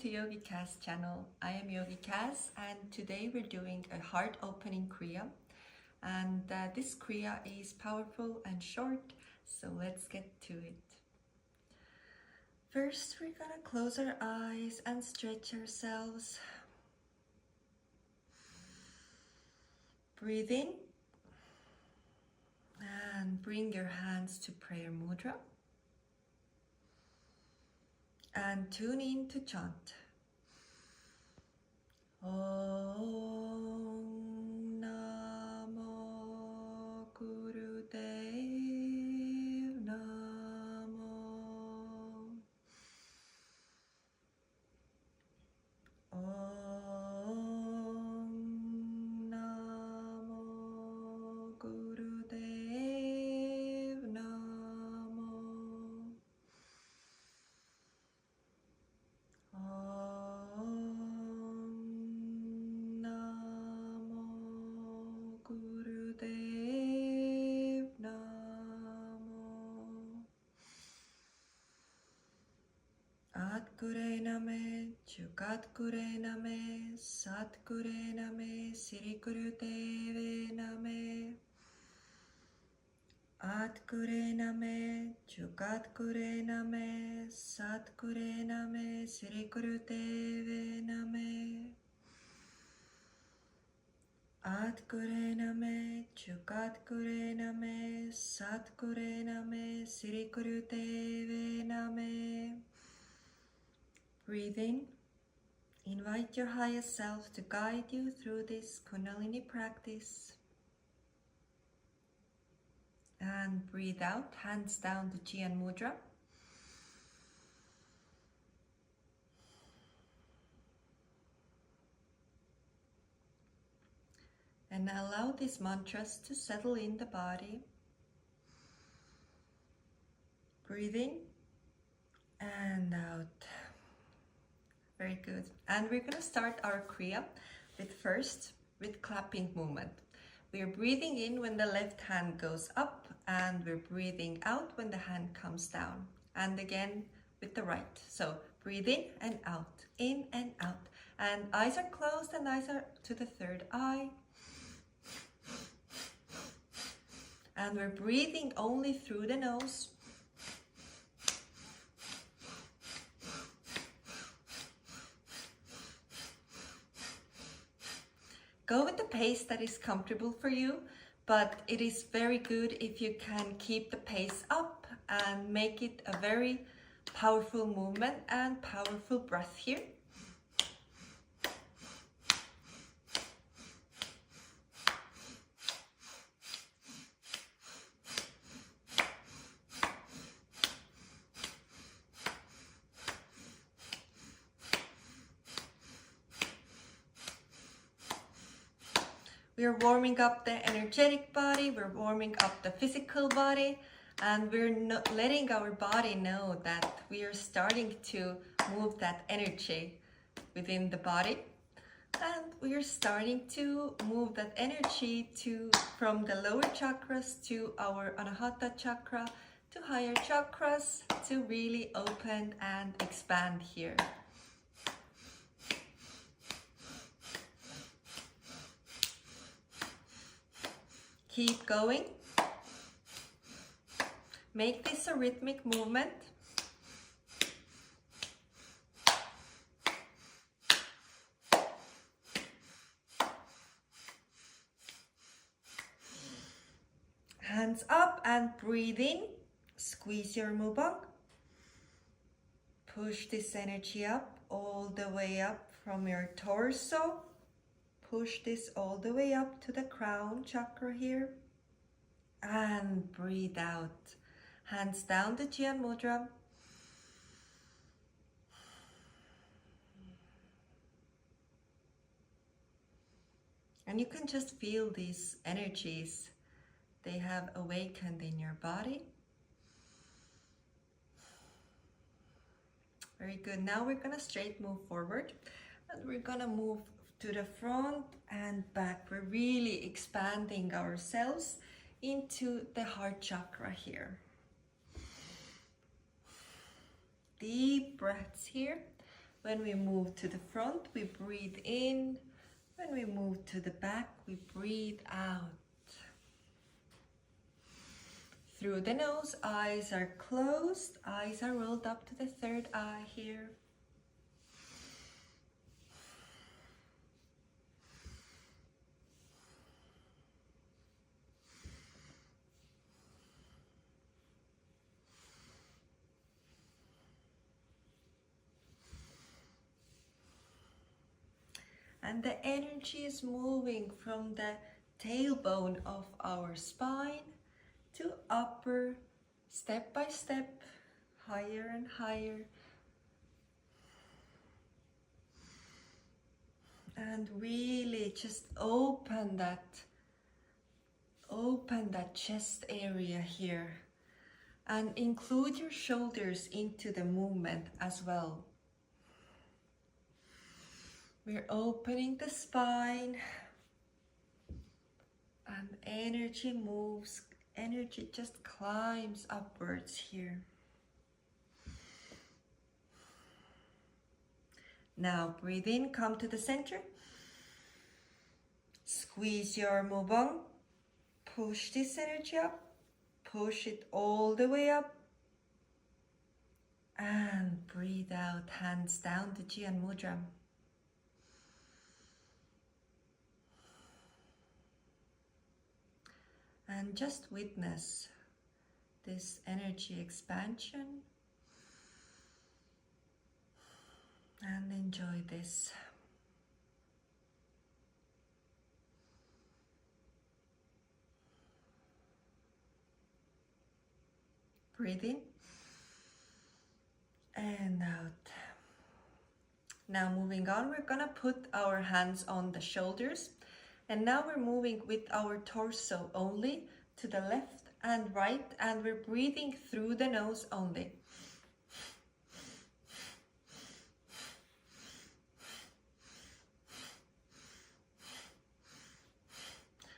to Yogi Cas channel. I am Yogi Cas and today we're doing a heart opening Kriya, and this Kriya is powerful and short, so let's get to it. First we're gonna close our eyes and stretch ourselves. Breathe in and bring your hands to prayer mudra. And tune in to chant. Om Namo Gurudev Namo. Om Namo Gurudev Namo. Gure name, Chukat Gure name, Sat Gure name, Sri Guru Deve name. At Gure name, Chukat Gure name, Sat Gure name, Sri Guru Deve name. At Gure name, Chukat Gure name, Sat Gure name, Sri Guru Deve name. Breathe in. Invite your highest self to guide you through this Kundalini practice. And breathe out, hands down to Gyan Mudra. And allow these mantras to settle in the body. Breathe in and out. Very good. And we're going to start our Kriya with clapping movement. We're breathing in when the left hand goes up and we're breathing out when the hand comes down. And again with the right. So breathe in and out. And eyes are closed and eyes are to the third eye. And we're breathing only through the nose. Go with the pace that is comfortable for you, but it is very good if you can keep the pace up and make it a very powerful movement and powerful breath here. We're warming up the energetic body, we're warming up the physical body, and we're letting our body know that we are starting to move that energy within the body. And we are starting to move that energy from the lower chakras to our Anahata chakra, to higher chakras, to really open and expand here. Keep going. Make this a rhythmic movement. Hands up and breathe in. Squeeze your mubang. Push this energy up, all the way up from your torso. Push this all the way up to the crown chakra here. And breathe out. Hands down to Gyan Mudra. And you can just feel these energies. They have awakened in your body. Very good. Now we're going to straight move forward. And we're going to move to the front and back. We're really expanding ourselves into the heart chakra here. Deep breaths here. When we move to the front, we breathe in. When we move to the back, we breathe out. Through the nose, eyes are closed, eyes are rolled up to the third eye here. And the energy is moving from the tailbone of our spine to upper, step by step, higher and higher. And really just open that chest area here. And include your shoulders into the movement as well. We're opening the spine, and energy moves, energy just climbs upwards here. Now breathe in, come to the center. Squeeze your mubang, push this energy up, push it all the way up. And breathe out, hands down to Gyan Mudra. And just witness this energy expansion and enjoy this. Breathe in and out. Now moving on, we're gonna put our hands on the shoulders. And now we're moving with our torso only to the left and right, and we're breathing through the nose only.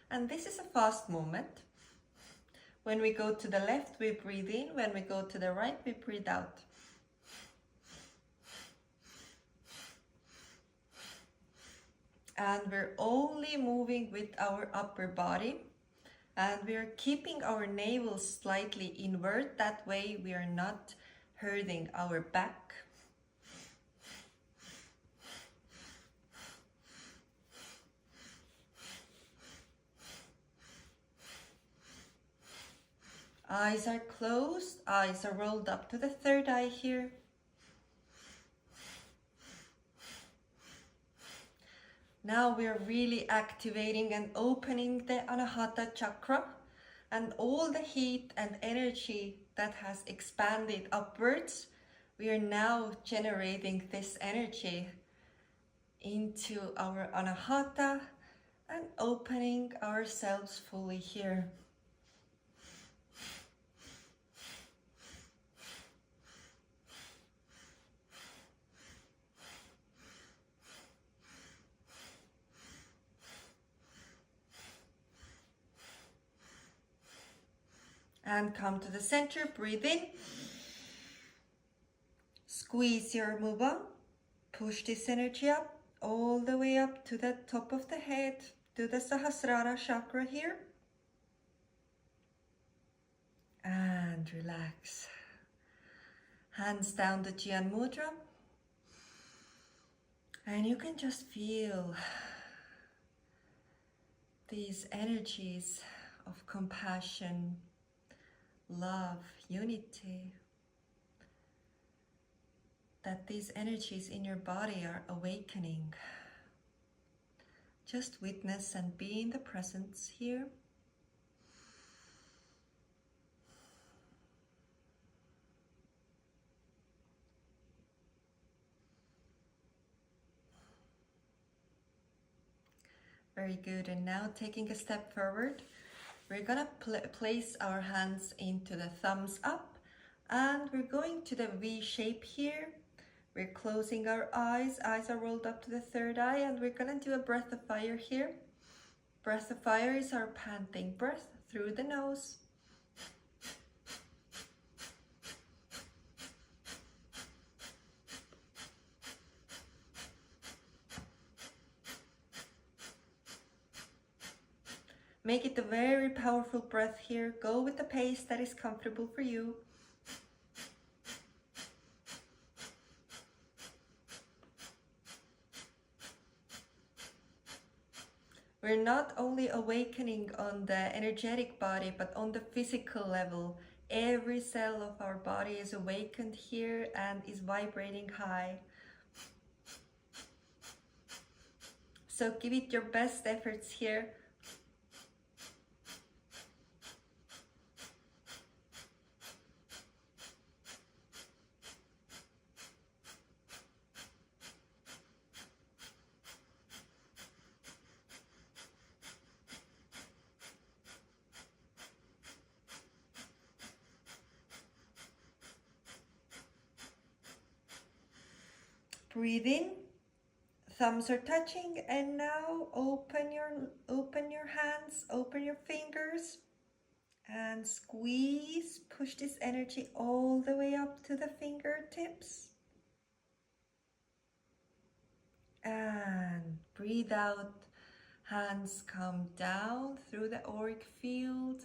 And this is a fast movement. When we go to the left, we breathe in. When we go to the right, we breathe out. And we're only moving with our upper body, and we're keeping our navel slightly inward. That way we are not hurting our back. Eyes are closed, eyes are rolled up to the third eye here. Now we're really activating and opening the Anahata chakra, and all the heat and energy that has expanded upwards, we are now generating this energy into our Anahata and opening ourselves fully here. And come to the center, breathe in. Squeeze your mudra, push this energy up, all the way up to the top of the head, to the Sahasrara chakra here. And relax. Hands down the Gyan Mudra. And you can just feel these energies of compassion, love, unity, that these energies in your body are awakening. Just witness and be in the presence here. Very good. And now taking a step forward, we're gonna place our hands into the thumbs up, and we're going to the V shape here. We're closing our eyes, eyes are rolled up to the third eye, and we're gonna do a breath of fire here. Breath of fire is our panting breath through the nose. Make it a very powerful breath here. Go with the pace that is comfortable for you. We're not only awakening on the energetic body, but on the physical level. Every cell of our body is awakened here and is vibrating high. So give it your best efforts here. Breathe in, thumbs are touching, and now open your hands, open your fingers, and squeeze, push this energy all the way up to the fingertips. And breathe out, hands come down through the auric field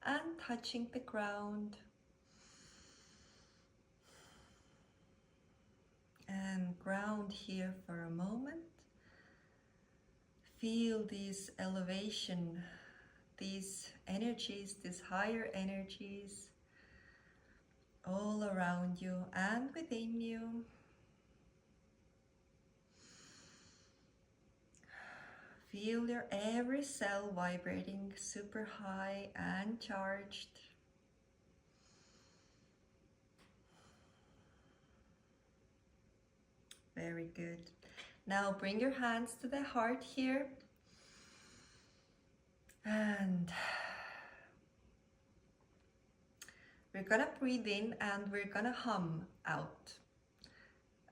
and touching the ground. And ground here for a moment. Feel this elevation, these energies, these higher energies all around you and within you. Feel your every cell vibrating super high and charged. Very good. Now bring your hands to the heart here. And we're gonna breathe in and we're gonna hum out.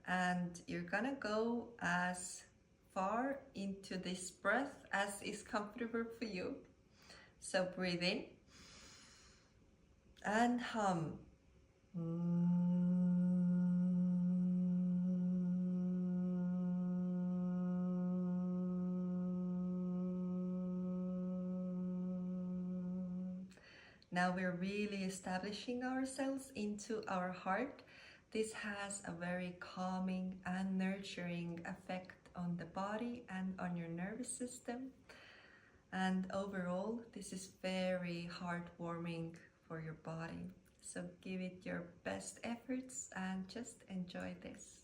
And you're gonna go as far into this breath as is comfortable for you. So breathe in and hum. Now we're really establishing ourselves into our heart. This has a very calming and nurturing effect on the body and on your nervous system. And overall, this is very heartwarming for your body. So give it your best efforts and just enjoy this.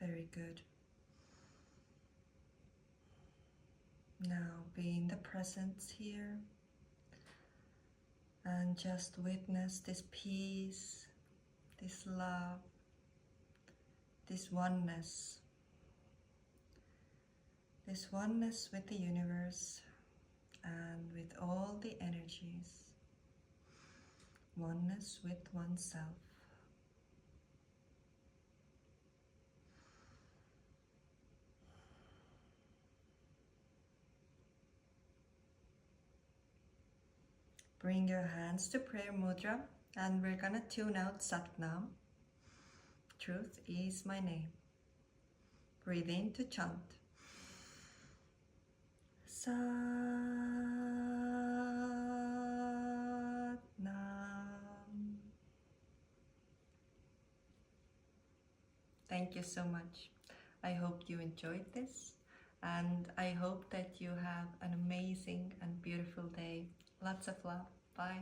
Very good. Now be in the presence here and just witness this peace, this love, this oneness with the universe and with all the energies, oneness with oneself. Bring your hands to prayer mudra, and we're gonna tune out Sat Nam. Truth is my name. Breathe in to chant. Sat Nam. Thank you so much. I hope you enjoyed this, and I hope that you have an amazing and beautiful day. Lots of love. Bye.